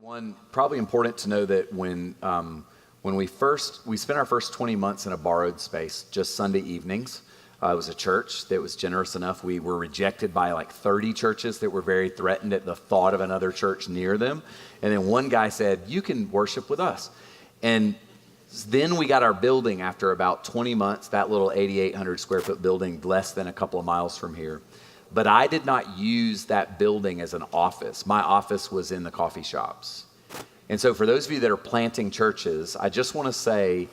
One, probably important to know that when we spent our first 20 months in a borrowed space, just Sunday evenings. It was a church that was generous enough. We were rejected by like 30 churches that were very threatened at the thought of another church near them. And then one guy said, "You can worship with us." And then we got our building after about 20 months, that little 8,800 square foot building, less than a couple of miles from here. But I did not use that building as an office. My office was in the coffee shops. And so for those of you that are planting churches, I just want to say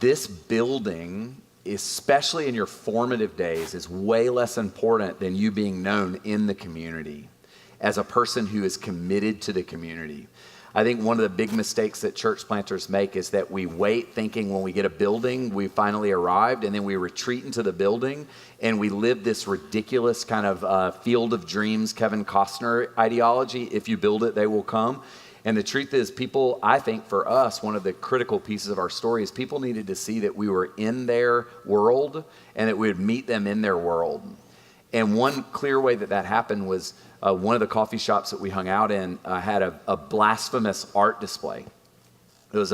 this building, especially in your formative days, is way less important than you being known in the community as a person who is committed to the community. I think one of the big mistakes that church planters make is that we wait thinking when we get a building, we finally arrived, and then we retreat into the building, and we live this ridiculous kind of field of dreams, Kevin Costner ideology. If you build it, they will come. And the truth is, people, I think for us, one of the critical pieces of our story is people needed to see that we were in their world and that we would meet them in their world. And one clear way that that happened was one of the coffee shops that we hung out in had a blasphemous art display. It was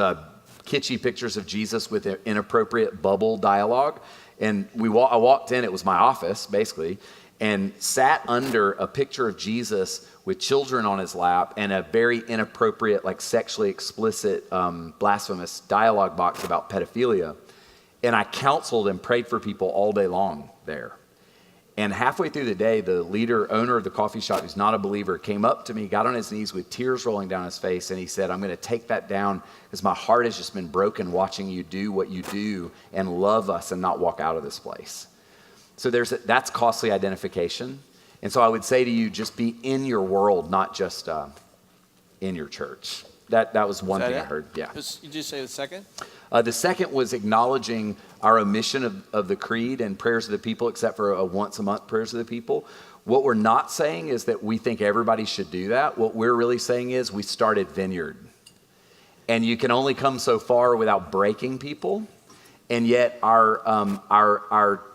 kitschy pictures of Jesus with inappropriate bubble dialogue. And I walked in, it was my office, basically, and sat under a picture of Jesus with children on his lap and a very inappropriate, like sexually explicit, blasphemous dialogue box about pedophilia. And I counseled and prayed for people all day long there. And halfway through the day, the owner of the coffee shop, who's not a believer, came up to me, got on his knees with tears rolling down his face, and he said, "I'm going to take that down because my heart has just been broken watching you do what you do and love us and not walk out of this place." So that's costly identification. And so I would say to you, just be in your world, not just in your church. That was one thing I heard. Yeah. You just say the second? The second was acknowledging our omission of the creed and prayers of the people, except for a once a month prayers of the people. What we're not saying is that we think everybody should do that. What we're really saying is we started Vineyard. And you can only come so far without breaking people. And yet our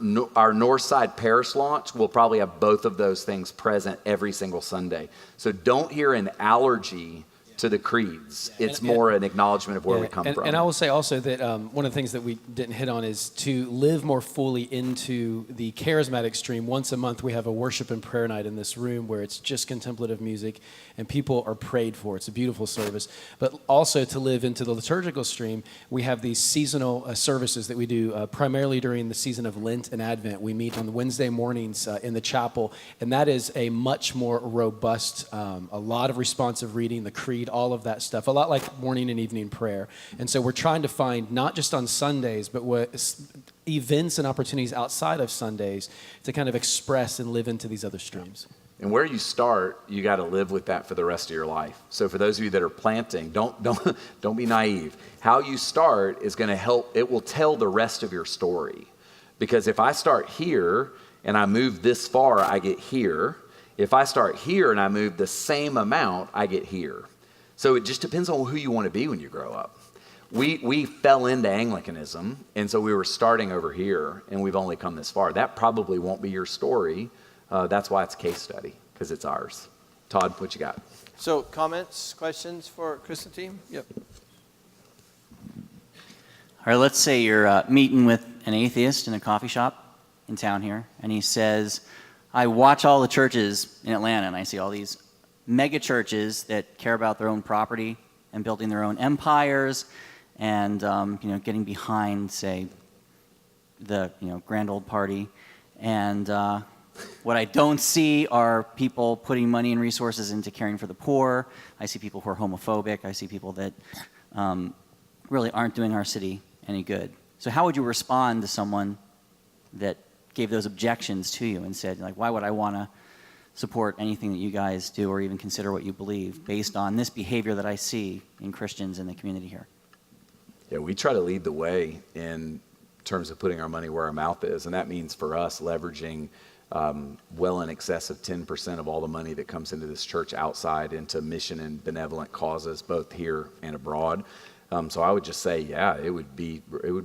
Northside Parish launch will probably have both of those things present every single Sunday. So don't hear an allergy to the creeds. It's more an acknowledgement of where we come from. And I will say also that one of the things that we didn't hit on is to live more fully into the charismatic stream. Once a month, we have a worship and prayer night in this room where it's just contemplative music and people are prayed for. It's a beautiful service. But also to live into the liturgical stream, we have these seasonal services that we do primarily during the season of Lent and Advent. We meet on the Wednesday mornings in the chapel, and that is a much more robust, a lot of responsive reading, the creed, all of that stuff, a lot like morning and evening prayer. And so we're trying to find, not just on Sundays, but events and opportunities outside of Sundays to kind of express and live into these other streams. And where you start, you got to live with that for the rest of your life. So for those of you that are planting, don't be naive. How you start is going to help. It will tell the rest of your story. Because if I start here and I move this far, I get here. If I start here and I move the same amount, I get here. So it just depends on who you want to be when you grow up. We fell into Anglicanism, and so we were starting over here, and we've only come this far. That probably won't be your story. That's why it's a case study, because it's ours. Todd, what you got? So comments, questions for Chris and team? Yep. All right, let's say you're meeting with an atheist in a coffee shop in town here, and he says, "I watch all the churches in Atlanta, and I see all these mega churches that care about their own property and building their own empires and getting behind, say, the grand old party. And what I don't see are people putting money and resources into caring for the poor. I see people who are homophobic. I see people that really aren't doing our city any good." So how would you respond to someone that gave those objections to you and said, like, why would I want to support anything that you guys do or even consider what you believe based on this behavior that I see in Christians in the community here? Yeah, we try to lead the way in terms of putting our money where our mouth is, and that means for us leveraging well in excess of 10% of all the money that comes into this church outside into mission and benevolent causes, both here and abroad. So I would just say, yeah, it would be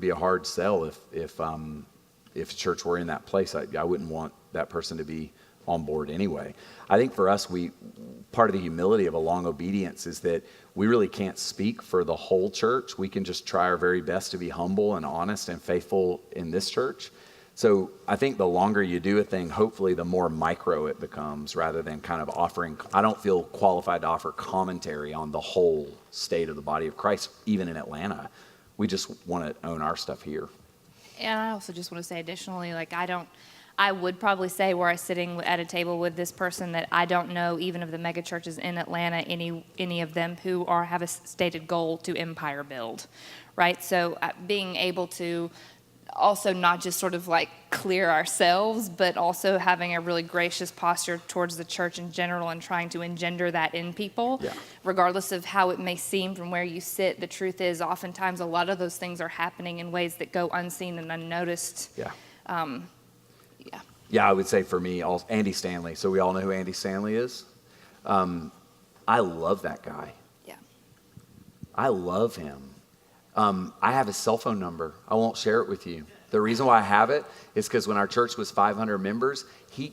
a hard sell if a church were in that place. I wouldn't want that person to be on board anyway. I think for us, part of the humility of a long obedience is that we really can't speak for the whole church. We can just try our very best to be humble and honest and faithful in this church. So I think the longer you do a thing, hopefully the more micro it becomes, rather than kind of offering. I don't feel qualified to offer commentary on the whole state of the body of Christ, even in Atlanta. We just want to own our stuff here. And I also just want to say additionally, like I would probably say, were I sitting at a table with this person, that I don't know even of the mega churches in Atlanta, any of them who have a stated goal to empire build, right? So being able to also not just sort of like clear ourselves, but also having a really gracious posture towards the church in general and trying to engender that in people, regardless of how it may seem from where you sit. The truth is, oftentimes a lot of those things are happening in ways that go unseen and unnoticed. Yeah, I would say for me, Andy Stanley. So we all know who Andy Stanley is. I love that guy. Yeah. I love him. I have his cell phone number. I won't share it with you. The reason why I have it is because when our church was 500 members, he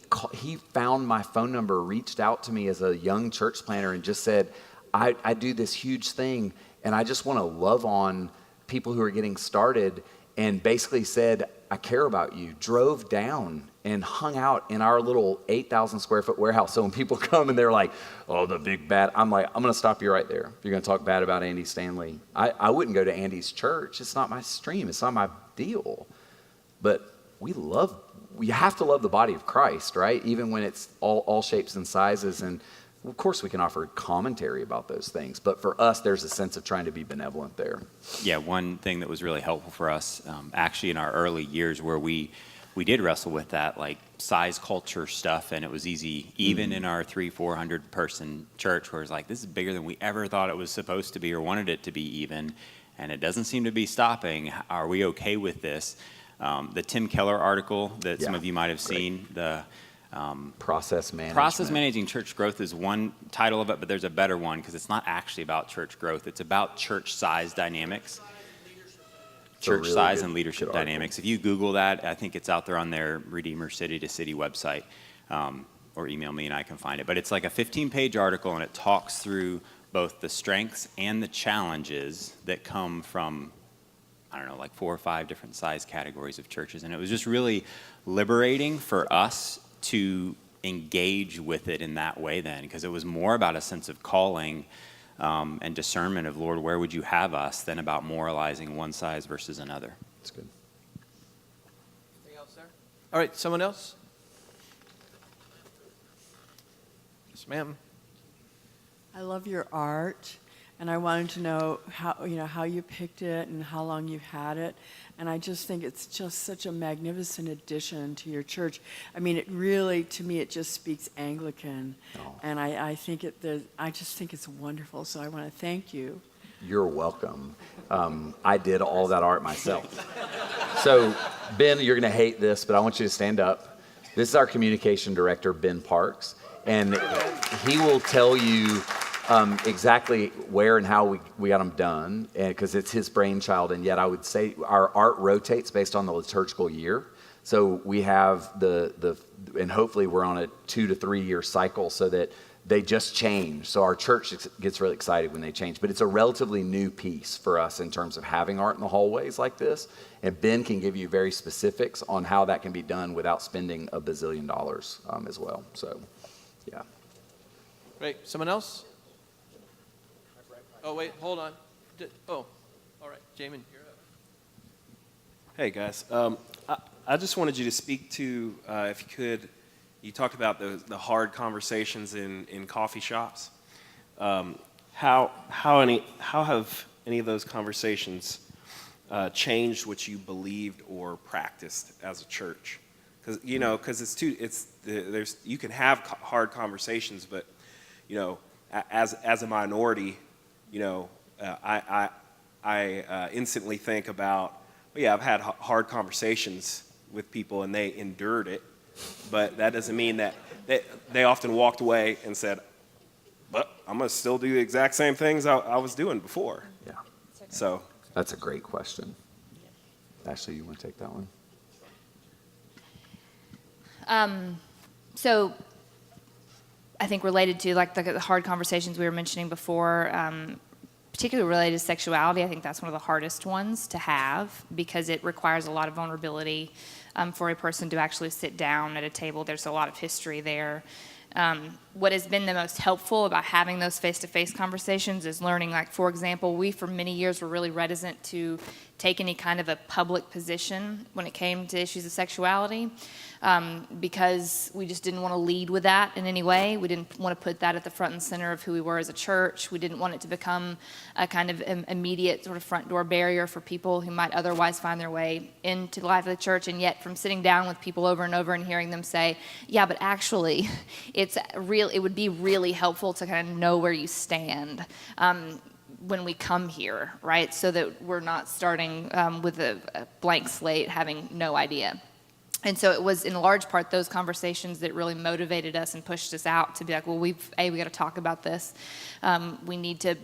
found my phone number, reached out to me as a young church planner and just said, I do this huge thing and I just want to love on people who are getting started, and basically said, I care about you. Drove down and hung out in our little 8,000 square foot warehouse. So when people come and they're like, oh, the big bad, I'm like, I'm going to stop you right there. If you're going to talk bad about Andy Stanley, I wouldn't go to Andy's church. It's not my stream. It's not my deal. But we have to love the body of Christ, right? Even when it's all shapes and sizes. And of course we can offer commentary about those things. But for us, there's a sense of trying to be benevolent there. Yeah, one thing that was really helpful for us, actually in our early years, where we did wrestle with that, like size culture stuff, and it was easy, even in our 300-400 person church, where it's like, this is bigger than we ever thought it was supposed to be or wanted it to be even, and it doesn't seem to be stopping. Are we okay with this? The Tim Keller article that some of you might have seen, the Process management. Process Managing Church Growth is one title of it, but there's a better one because it's not actually about church growth. It's about church size dynamics. Church really size good- and leadership good article. dynamics. If you Google that, I think it's out there on their Redeemer City to City website, or email me and I can find it. But it's like a 15-page article, and it talks through both the strengths and the challenges that come from, I don't know, like 4 or 5 different size categories of churches. And it was just really liberating for us to engage with it in that way then, because it was more about a sense of calling and discernment of, Lord, where would you have us, than about moralizing one size versus another. That's good. Anything else there? All right, someone else? Yes, ma'am. I love your art, and I wanted to know how you picked it and how long you've had it. And I just think it's just such a magnificent addition to your church. I mean, it really, to me, it just speaks Anglican. Oh. And I think I just think it's wonderful. So I want to thank you. You're welcome. I did all that art myself. So, Ben, you're going to hate this, but I want you to stand up. This is our communication director, Ben Parks, and he will tell you exactly where and how we got them done, because it's his brainchild. And yet I would say our art rotates based on the liturgical year. So we have and hopefully we're on a 2 to 3 year cycle, so that they just change. So our church gets really excited when they change. But it's a relatively new piece for us in terms of having art in the hallways like this. And Ben can give you very specifics on how that can be done without spending $1 bazillion as well. So, yeah. Great. Someone else? Oh, wait, hold on. All right, Jamin, you're up. Hey, guys. I just wanted you to speak to, if you could, you talked about the hard conversations in coffee shops. How have any of those conversations changed what you believed or practiced as a church? Because you can have hard conversations, but as a minority, I instantly think about, I've had hard conversations with people and they endured it, but that doesn't mean that they often walked away and said, but I'm going to still do the exact same things I was doing before. Yeah. So That's a great question. Ashley, you want to take that one? So I think related to like the hard conversations we were mentioning before, particularly related to sexuality, I think that's one of the hardest ones to have because it requires a lot of vulnerability for a person to actually sit down at a table. There's a lot of history there. What has been the most helpful about having those face-to-face conversations is learning, like, for example, we for many years were really reticent to take any kind of a public position when it came to issues of sexuality because we just didn't want to lead with that in any way. We didn't want to put that at the front and center of who we were as a church. We didn't want it to become a kind of immediate sort of front door barrier for people who might otherwise find their way into the life of the church. And yet from sitting down with people over and over and hearing them say, yeah, but actually it would be really helpful to kind of know where you stand when we come here, right? So that we're not starting with a blank slate, having no idea. And so it was in large part those conversations that really motivated us and pushed us out to be like, well, we got to talk about this. We need to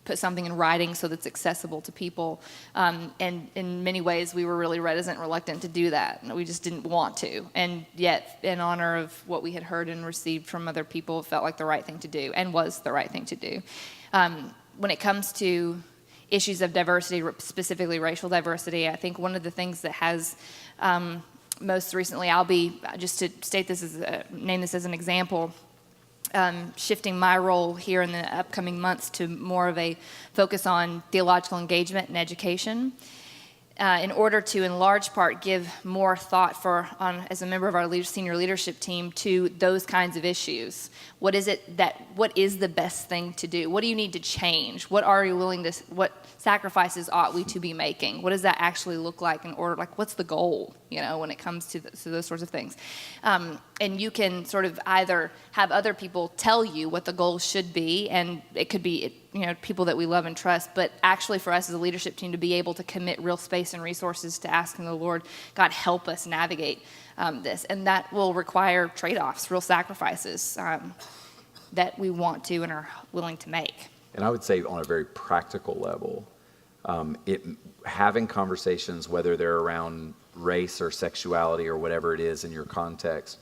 put something in writing so that's accessible to people. And in many ways, we were really reticent and reluctant to do that. We just didn't want to. And yet, in honor of what we had heard and received from other people, it felt like the right thing to do and was the right thing to do. When it comes to issues of diversity, specifically racial diversity, I think one of the things that has most recently, I'll be, just to state this name this as an example, shifting my role here in the upcoming months to more of a focus on theological engagement and education in order to, in large part, give more thought as a member of our senior leadership team to those kinds of issues. What is the best thing to do? What do you need to change? What sacrifices ought we to be making? What does that actually look like in order, like what's the goal, when it comes to those sorts of things? And you can sort of either have other people tell you what the goal should be, and it could be, people that we love and trust, but actually for us as a leadership team to be able to commit real space and resources to asking the Lord, God, help us navigate this. And that will require trade-offs, real sacrifices that we want to and are willing to make. And I would say on a very practical level, having conversations, whether they're around race or sexuality or whatever it is in your context,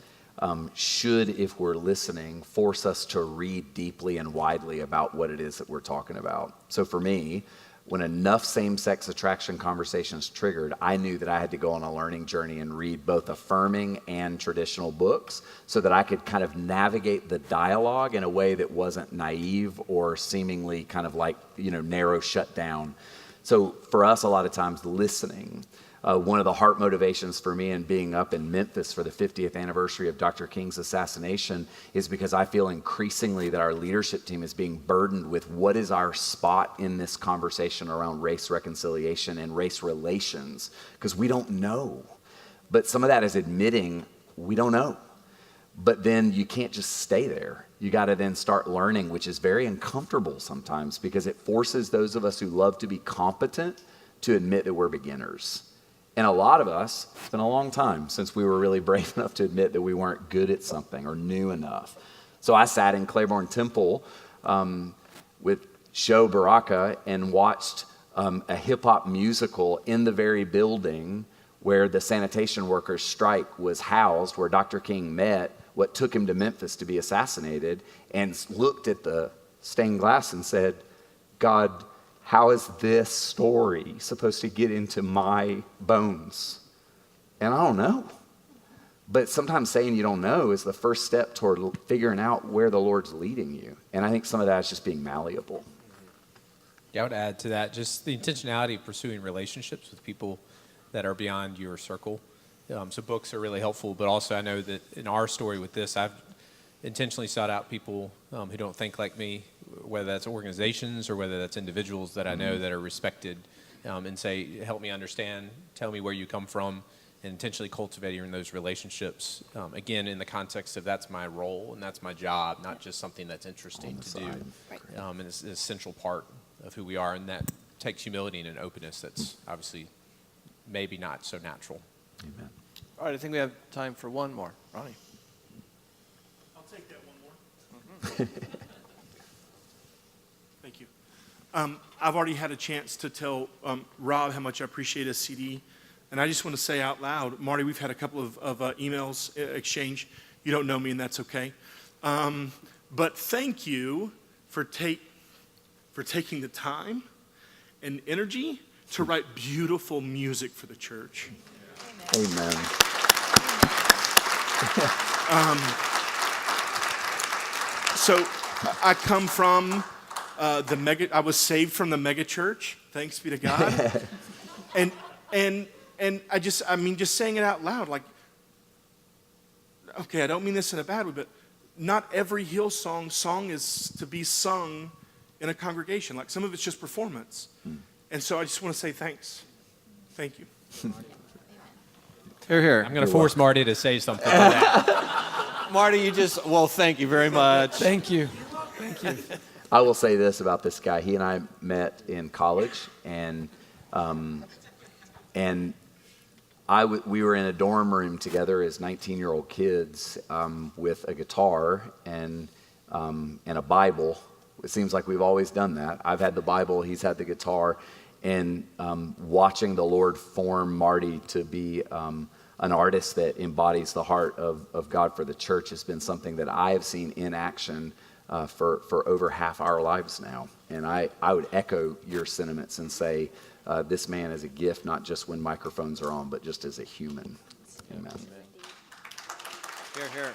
should, if we're listening, force us to read deeply and widely about what it is that we're talking about. So for me, when enough same-sex attraction conversations triggered, I knew that I had to go on a learning journey and read both affirming and traditional books so that I could kind of navigate the dialogue in a way that wasn't naive or seemingly kind of like, narrow shut down. So for us, a lot of times listening, one of the heart motivations for me in being up in Memphis for the 50th anniversary of Dr. King's assassination is because I feel increasingly that our leadership team is being burdened with what is our spot in this conversation around race reconciliation and race relations, because we don't know. But some of that is admitting we don't know. But then you can't just stay there. You got to then start learning, which is very uncomfortable sometimes because it forces those of us who love to be competent to admit that we're beginners. And a lot of us, it's been a long time since we were really brave enough to admit that we weren't good at something or knew enough. So I sat in Claiborne Temple with Sho Baraka and watched a hip-hop musical in the very building where the sanitation workers' strike was housed, where Dr. King met, what took him to Memphis to be assassinated, and looked at the stained glass and said, God, how is this story supposed to get into my bones? And I don't know. But sometimes saying you don't know is the first step toward figuring out where the Lord's leading you. And I think some of that is just being malleable. Yeah, I would add to that just the intentionality of pursuing relationships with people that are beyond your circle. So books are really helpful, but also I know that in our story with this, I've intentionally sought out people who don't think like me, whether that's organizations or whether that's individuals that I know that are respected, and say, help me understand, tell me where you come from, and intentionally cultivating those relationships, again, in the context of that's my role and that's my job, not just something that's interesting to do. Right. And it's an essential part of who we are, and that takes humility and an openness that's obviously maybe not so natural. Amen. All right, I think we have time for one more. Ronnie. I'll take that one more. Thank you. I've already had a chance to tell Rob how much I appreciate his CD, and I just want to say out loud, Marty, we've had a couple of emails exchange. You don't know me, and that's okay. But thank you for taking the time and energy to write beautiful music for the church. Amen. So I come from I was saved from the mega church, thanks be to God. and just saying it out loud, like, okay, I don't mean this in a bad way, but not every Hillsong song is to be sung in a congregation. Like, some of it's just performance. And so I just want to say thanks. Thank you. Here, here. I'm going to force Marty to say something to that. Marty, well, thank you very much. Thank you. Thank you. I will say this about this guy. He and I met in college, and we were in a dorm room together as 19-year-old kids with a guitar and a Bible. It seems like we've always done that. I've had the Bible, he's had the guitar, and watching the Lord form Marty to be an artist that embodies the heart of God for the church has been something that I have seen in action for over half our lives now. And I would echo your sentiments and say this man is a gift, not just when microphones are on, but just as a human. Amen. Here, here.